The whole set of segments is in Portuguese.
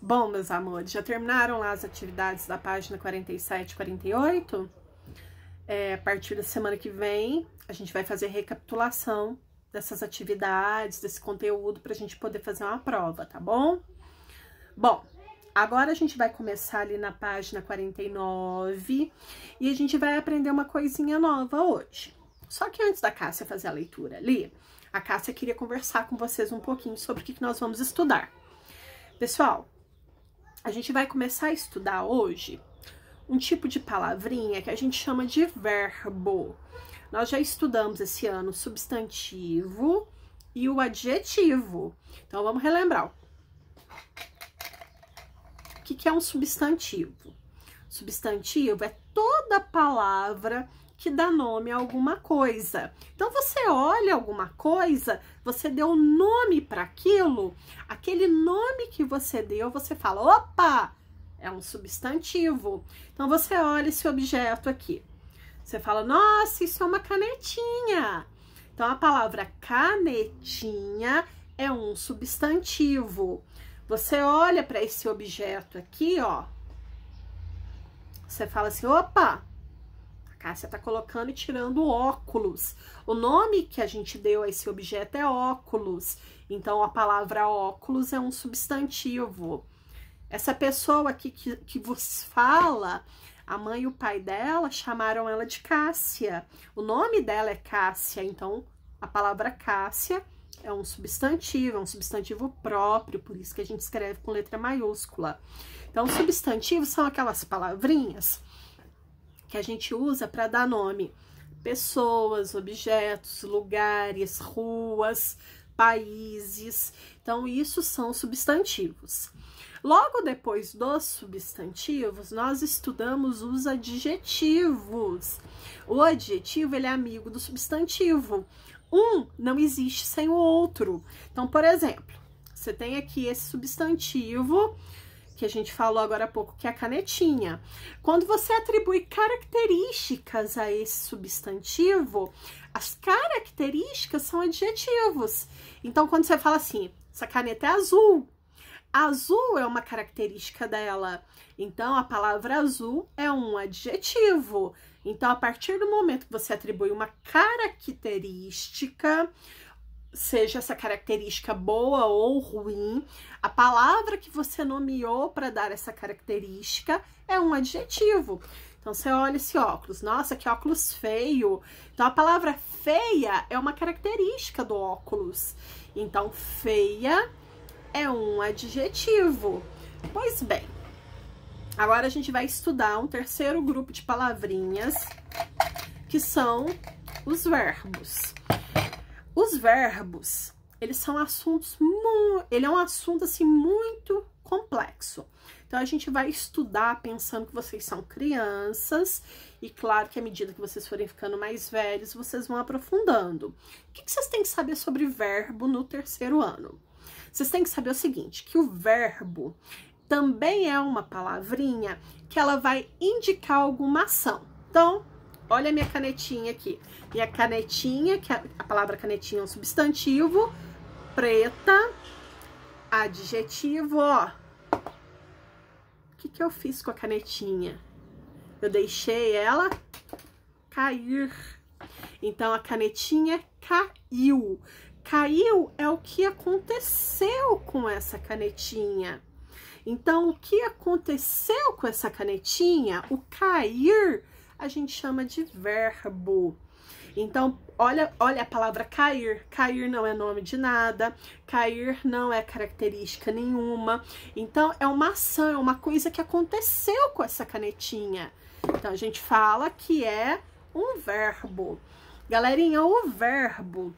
Bom, meus amores, já terminaram lá as atividades da página 47 e 48? A partir da semana que vem, a gente vai fazer recapitulação dessas atividades, desse conteúdo, pra gente poder fazer uma prova, tá bom? Bom, agora a gente vai começar ali na página 49 e a gente vai aprender uma coisinha nova hoje. Só que antes da Cássia fazer a leitura ali, a Cássia queria conversar com vocês um pouquinho sobre o que nós vamos estudar. Pessoal, a gente vai começar a estudar hoje um tipo de palavrinha que a gente chama de verbo. Nós já estudamos esse ano o substantivo e o adjetivo. Então, vamos relembrar. O que é um substantivo? Substantivo é toda palavra que dá nome a alguma coisa. Então, você olha alguma coisa, você deu nome para aquilo, aquele nome que você deu, você fala, opa, é um substantivo. Então, você olha esse objeto aqui. Você fala, nossa, isso é uma canetinha. Então, a palavra canetinha é um substantivo. Você olha para esse objeto aqui, ó. Você fala assim, opa, Cássia tá colocando e tirando óculos. O nome que a gente deu a esse objeto é óculos. Então, a palavra óculos é um substantivo. Essa pessoa aqui que vos fala, a mãe e o pai dela chamaram ela de Cássia. O nome dela é Cássia, então a palavra Cássia é um substantivo próprio, por isso que a gente escreve com letra maiúscula. Então, substantivos são aquelas palavrinhas que a gente usa para dar nome a pessoas, objetos, lugares, ruas, países. Então, isso são substantivos. Logo depois dos substantivos, nós estudamos os adjetivos. O adjetivo, ele é amigo do substantivo. Um não existe sem o outro. Então, por exemplo, você tem aqui esse substantivo que a gente falou agora há pouco, que é a canetinha. Quando você atribui características a esse substantivo, as características são adjetivos. Então, quando você fala assim, essa caneta é azul, azul é uma característica dela. Então, a palavra azul é um adjetivo. Então, a partir do momento que você atribui uma característica, seja essa característica boa ou ruim, a palavra que você nomeou para dar essa característica é um adjetivo. Então, você olha esse óculos, nossa, que óculos feio. Então, a palavra feia é uma característica do óculos. Então, feia é um adjetivo. Pois bem, agora a gente vai estudar um terceiro grupo de palavrinhas, que são os verbos. Os verbos, eles são assuntos, ele é um assunto assim muito complexo. Então, a gente vai estudar pensando que vocês são crianças e claro que à medida que vocês forem ficando mais velhos, vocês vão aprofundando. O que vocês têm que saber sobre verbo no terceiro ano? Vocês têm que saber o seguinte, que o verbo também é uma palavrinha que ela vai indicar alguma ação. Então, olha a minha canetinha aqui. Minha canetinha, que a palavra canetinha é um substantivo, preta, adjetivo, ó. O que eu fiz com a canetinha? Eu deixei ela cair. Então, a canetinha caiu. Caiu é o que aconteceu com essa canetinha. Então, o que aconteceu com essa canetinha, o cair, a gente chama de verbo. Então, olha a palavra cair. Cair não é nome de nada, cair não é característica nenhuma. Então, é uma ação, é uma coisa que aconteceu com essa canetinha. Então, a gente fala que é um verbo. Galerinha, o verbo,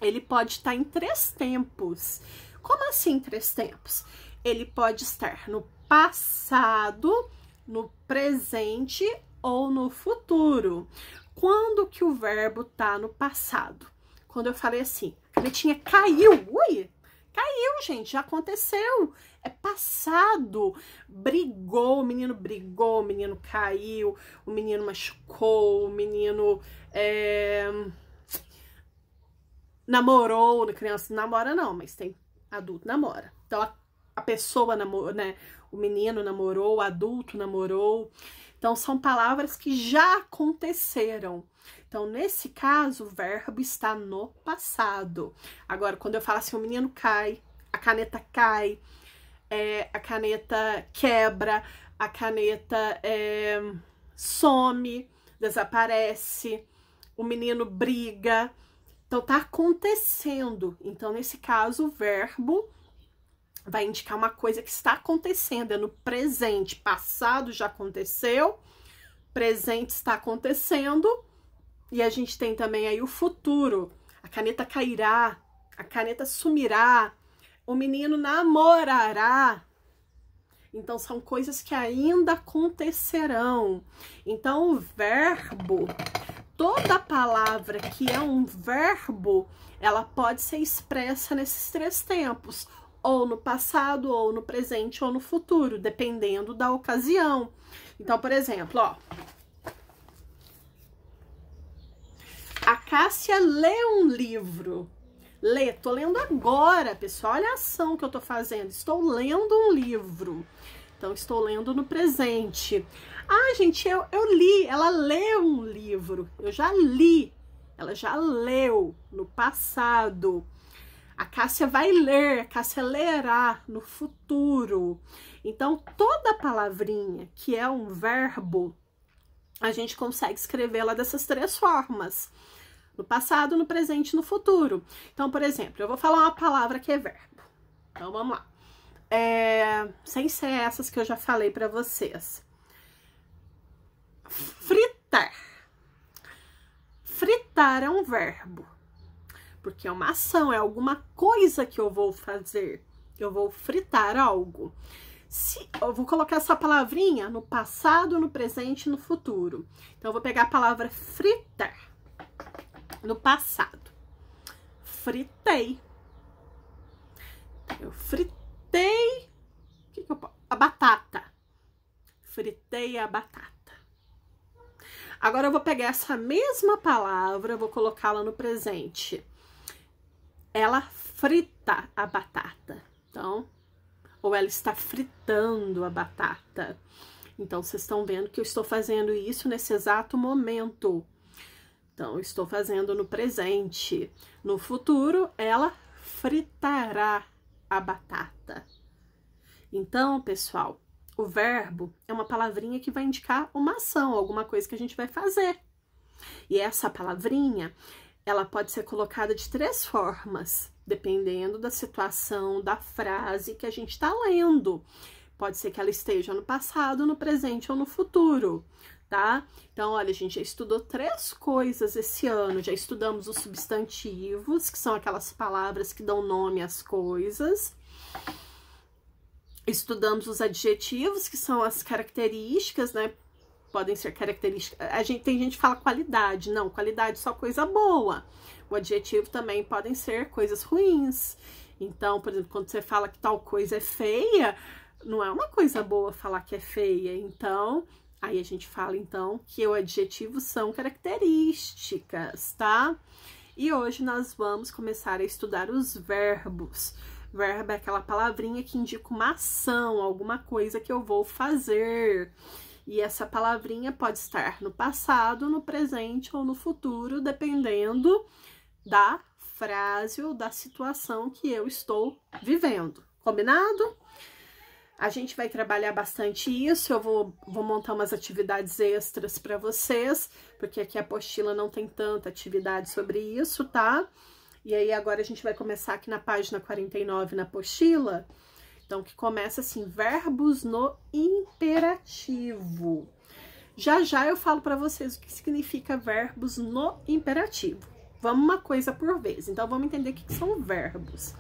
ele pode estar em 3 tempos. Como assim 3 tempos? Ele pode estar no passado, no presente ou no futuro. Quando que o verbo tá no passado? Quando eu falei assim, a canetinha caiu. Ui, caiu, gente, já aconteceu. É passado. Brigou, o menino caiu, o menino machucou, o menino namorou. Criança não namora não, mas tem adulto namora. Então, a pessoa namorou, né? O menino namorou, o adulto namorou. Então, são palavras que já aconteceram. Então, nesse caso, o verbo está no passado. Agora, quando eu falo assim, o menino cai, a caneta cai, a caneta quebra, a caneta some, desaparece, o menino briga. Então, tá acontecendo. Então, nesse caso, o verbo vai indicar uma coisa que está acontecendo, é no presente. Passado já aconteceu, presente está acontecendo, e a gente tem também aí o futuro. A caneta cairá, a caneta sumirá, o menino namorará. Então, são coisas que ainda acontecerão. Então, o verbo, toda palavra que é um verbo, ela pode ser expressa nesses três tempos, ou no passado, ou no presente, ou no futuro, dependendo da ocasião. Então, por exemplo, ó, a Cássia lê um livro. Lê, tô lendo agora, pessoal. Olha a ação que eu tô fazendo. Estou lendo um livro. Então, estou lendo no presente. Ah, gente, eu li. Ela leu um livro. Eu já li. Ela já leu no passado. A Cássia vai ler, a Cássia lerá no futuro. Então, toda palavrinha que é um verbo, a gente consegue escrevê-la dessas três formas. No passado, no presente e no futuro. Então, por exemplo, eu vou falar uma palavra que é verbo. Então, vamos lá. Sem ser essas que eu já falei para vocês. Fritar. Fritar é um verbo. Porque é uma ação, é alguma coisa que eu vou fazer. Eu vou fritar algo. Eu vou colocar essa palavrinha no passado, no presente e no futuro. Então, eu vou pegar a palavra fritar. No passado. Fritei. Eu fritei a batata. Fritei a batata. Agora, eu vou pegar essa mesma palavra, vou colocá-la no presente. Ela frita a batata. Então, ou ela está fritando a batata. Então, vocês estão vendo que eu estou fazendo isso nesse exato momento. Então, eu estou fazendo no presente. No futuro, ela fritará a batata. Então, pessoal, o verbo é uma palavrinha que vai indicar uma ação, alguma coisa que a gente vai fazer. E essa palavrinha, ela pode ser colocada de três formas, dependendo da situação, da frase que a gente está lendo. Pode ser que ela esteja no passado, no presente ou no futuro, tá? Então, olha, a gente já estudou três coisas esse ano. Já estudamos os substantivos, que são aquelas palavras que dão nome às coisas. Estudamos os adjetivos, que são as características, né? Podem ser características. Tem gente que fala qualidade. Não, qualidade é só coisa boa. O adjetivo também podem ser coisas ruins. Então, por exemplo, quando você fala que tal coisa é feia, não é uma coisa boa falar que é feia. Então, aí a gente fala, então, que o adjetivo são características, tá? E hoje nós vamos começar a estudar os verbos. Verbo é aquela palavrinha que indica uma ação, alguma coisa que eu vou fazer. E essa palavrinha pode estar no passado, no presente ou no futuro, dependendo da frase ou da situação que eu estou vivendo. Combinado? A gente vai trabalhar bastante isso, eu vou montar umas atividades extras para vocês, porque aqui a apostila não tem tanta atividade sobre isso, tá? E aí agora a gente vai começar aqui na página 49 na apostila. Então, que começa assim, verbos no imperativo. Já já eu falo para vocês o que significa verbos no imperativo. Vamos uma coisa por vez. Então, vamos entender o que são verbos.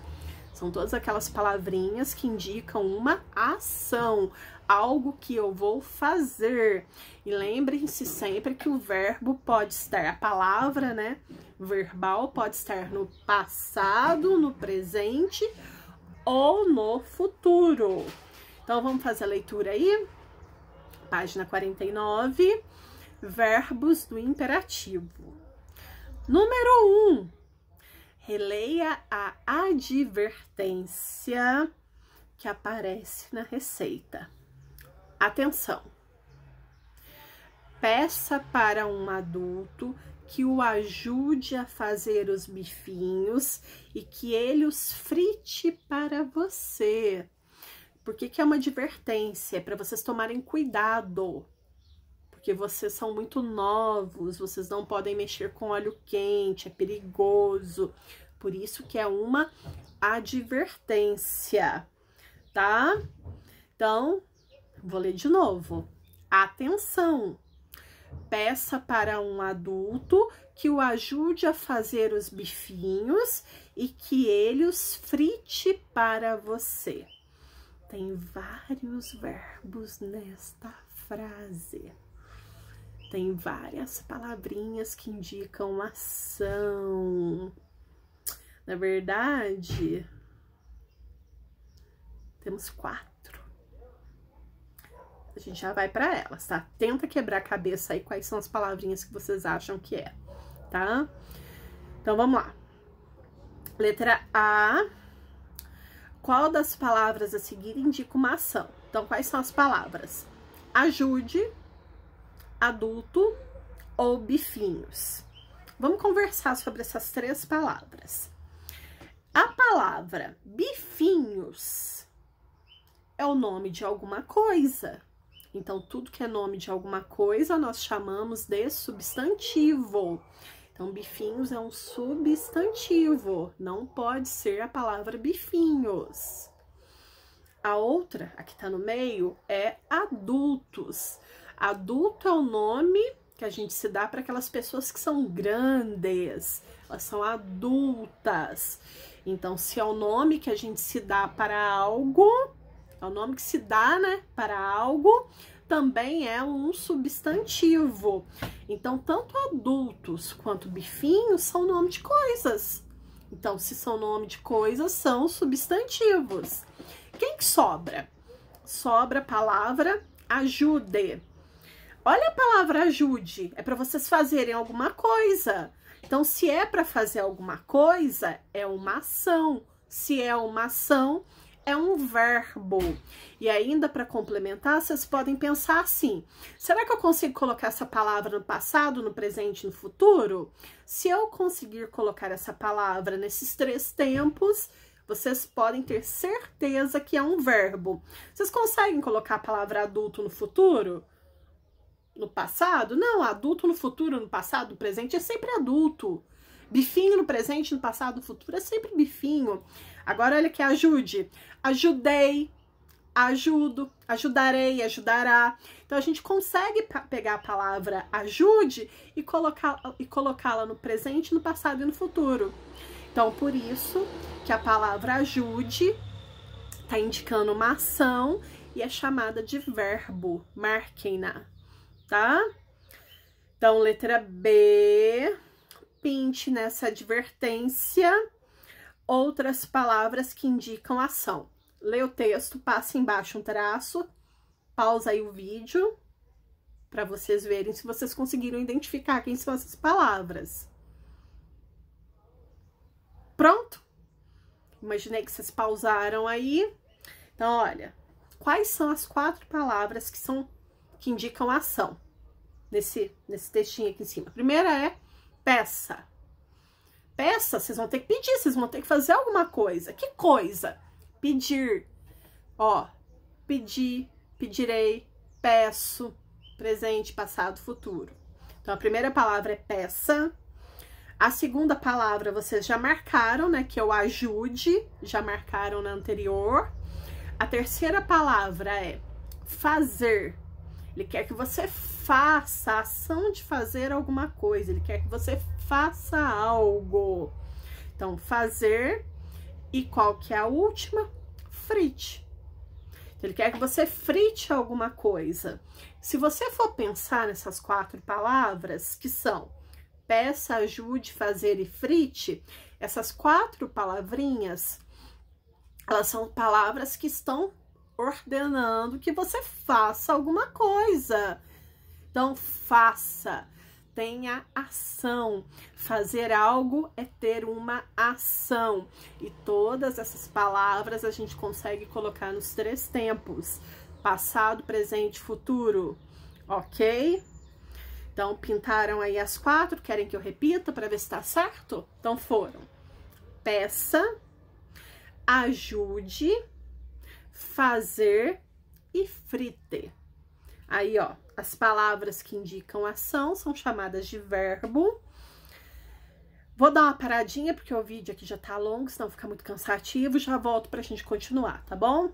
São todas aquelas palavrinhas que indicam uma ação, algo que eu vou fazer. E lembrem-se sempre que o verbo pode estar, a palavra, né, verbal pode estar no passado, no presente ou no futuro. Então, vamos fazer a leitura aí. Página 49, verbos do imperativo. Número 1, releia a advertência que aparece na receita. Atenção! Peça para um adulto que o ajude a fazer os bifinhos e que ele os frite para você. Por que que é uma advertência? É para vocês tomarem cuidado. Porque vocês são muito novos, vocês não podem mexer com óleo quente, é perigoso. Por isso que é uma advertência, tá? Então, vou ler de novo. Atenção! Peça para um adulto que o ajude a fazer os bifinhos e que ele os frite para você. Tem vários verbos nesta frase. Tem várias palavrinhas que indicam ação. Na verdade, temos 4. A gente já vai para elas, tá? Tenta quebrar a cabeça aí quais são as palavrinhas que vocês acham que é, tá? Então, vamos lá. Letra A. Qual das palavras a seguir indica uma ação? Então, quais são as palavras? Ajude, adulto ou bifinhos. Vamos conversar sobre essas 3 palavras. A palavra bifinhos é o nome de alguma coisa. Então, tudo que é nome de alguma coisa, nós chamamos de substantivo. Então, bifinhos é um substantivo, não pode ser a palavra bifinhos. A outra, a que tá no meio, é adultos. Adulto é o nome que a gente se dá para aquelas pessoas que são grandes, elas são adultas. Então, se é o nome que a gente se dá para algo, é o nome que se dá, né, para algo, também é um substantivo. Então, tanto adultos quanto bifinhos são nome de coisas. Então, se são nome de coisas, são substantivos. Quem que sobra? Sobra a palavra ajude. Olha a palavra ajude, é para vocês fazerem alguma coisa. Então, se é para fazer alguma coisa, é uma ação. Se é uma ação, é um verbo. E ainda para complementar, vocês podem pensar assim: será que eu consigo colocar essa palavra no passado, no presente e no futuro? Se eu conseguir colocar essa palavra nesses 3 tempos, vocês podem ter certeza que é um verbo. Vocês conseguem colocar a palavra adulto no futuro? No passado? Não, adulto no futuro, no passado, no presente é sempre adulto. Bifinho no presente, no passado, no futuro é sempre bifinho. Agora, olha aqui, ajude. Ajudei, ajudo, ajudarei, ajudará. Então, a gente consegue pegar a palavra ajude e colocá-la no presente, no passado e no futuro. Então, por isso que a palavra ajude está indicando uma ação e é chamada de verbo. Marquem-na, tá? Então, letra B, pinte nessa advertência outras palavras que indicam ação. Lê o texto, passa embaixo um traço, pausa aí o vídeo para vocês verem se vocês conseguiram identificar quem são essas palavras. Pronto? Imaginei que vocês pausaram aí. Então, olha, quais são as 4 palavras que indicam ação nesse textinho aqui em cima? A primeira é peça. Peça, vocês vão ter que pedir, vocês vão ter que fazer alguma coisa. Que coisa? Pedir. Ó, pedir, pedirei, peço, presente, passado, futuro. Então, a primeira palavra é peça. A segunda palavra vocês já marcaram, né? Que é o ajude, já marcaram na anterior. A terceira palavra é fazer. Ele quer que você faça a ação de fazer alguma coisa. Ele quer que você faça algo. Então, fazer. E qual que é a última? Frite. Então, ele quer que você frite alguma coisa. Se você for pensar nessas 4 palavras, que são peça, ajude, fazer e frite, essas 4 palavrinhas, elas são palavras que estão ordenando que você faça alguma coisa. Então, faça. tem a ação. Fazer algo é ter uma ação. E todas essas palavras a gente consegue colocar nos 3 tempos: passado, presente, futuro. Ok? Então, pintaram aí as 4. Querem que eu repita para ver se tá certo? Então, foram: peça, ajude, fazer e frite. Aí, ó, as palavras que indicam ação são chamadas de verbo. Vou dar uma paradinha, porque o vídeo aqui já tá longo, senão fica muito cansativo. Já volto pra gente continuar, tá bom?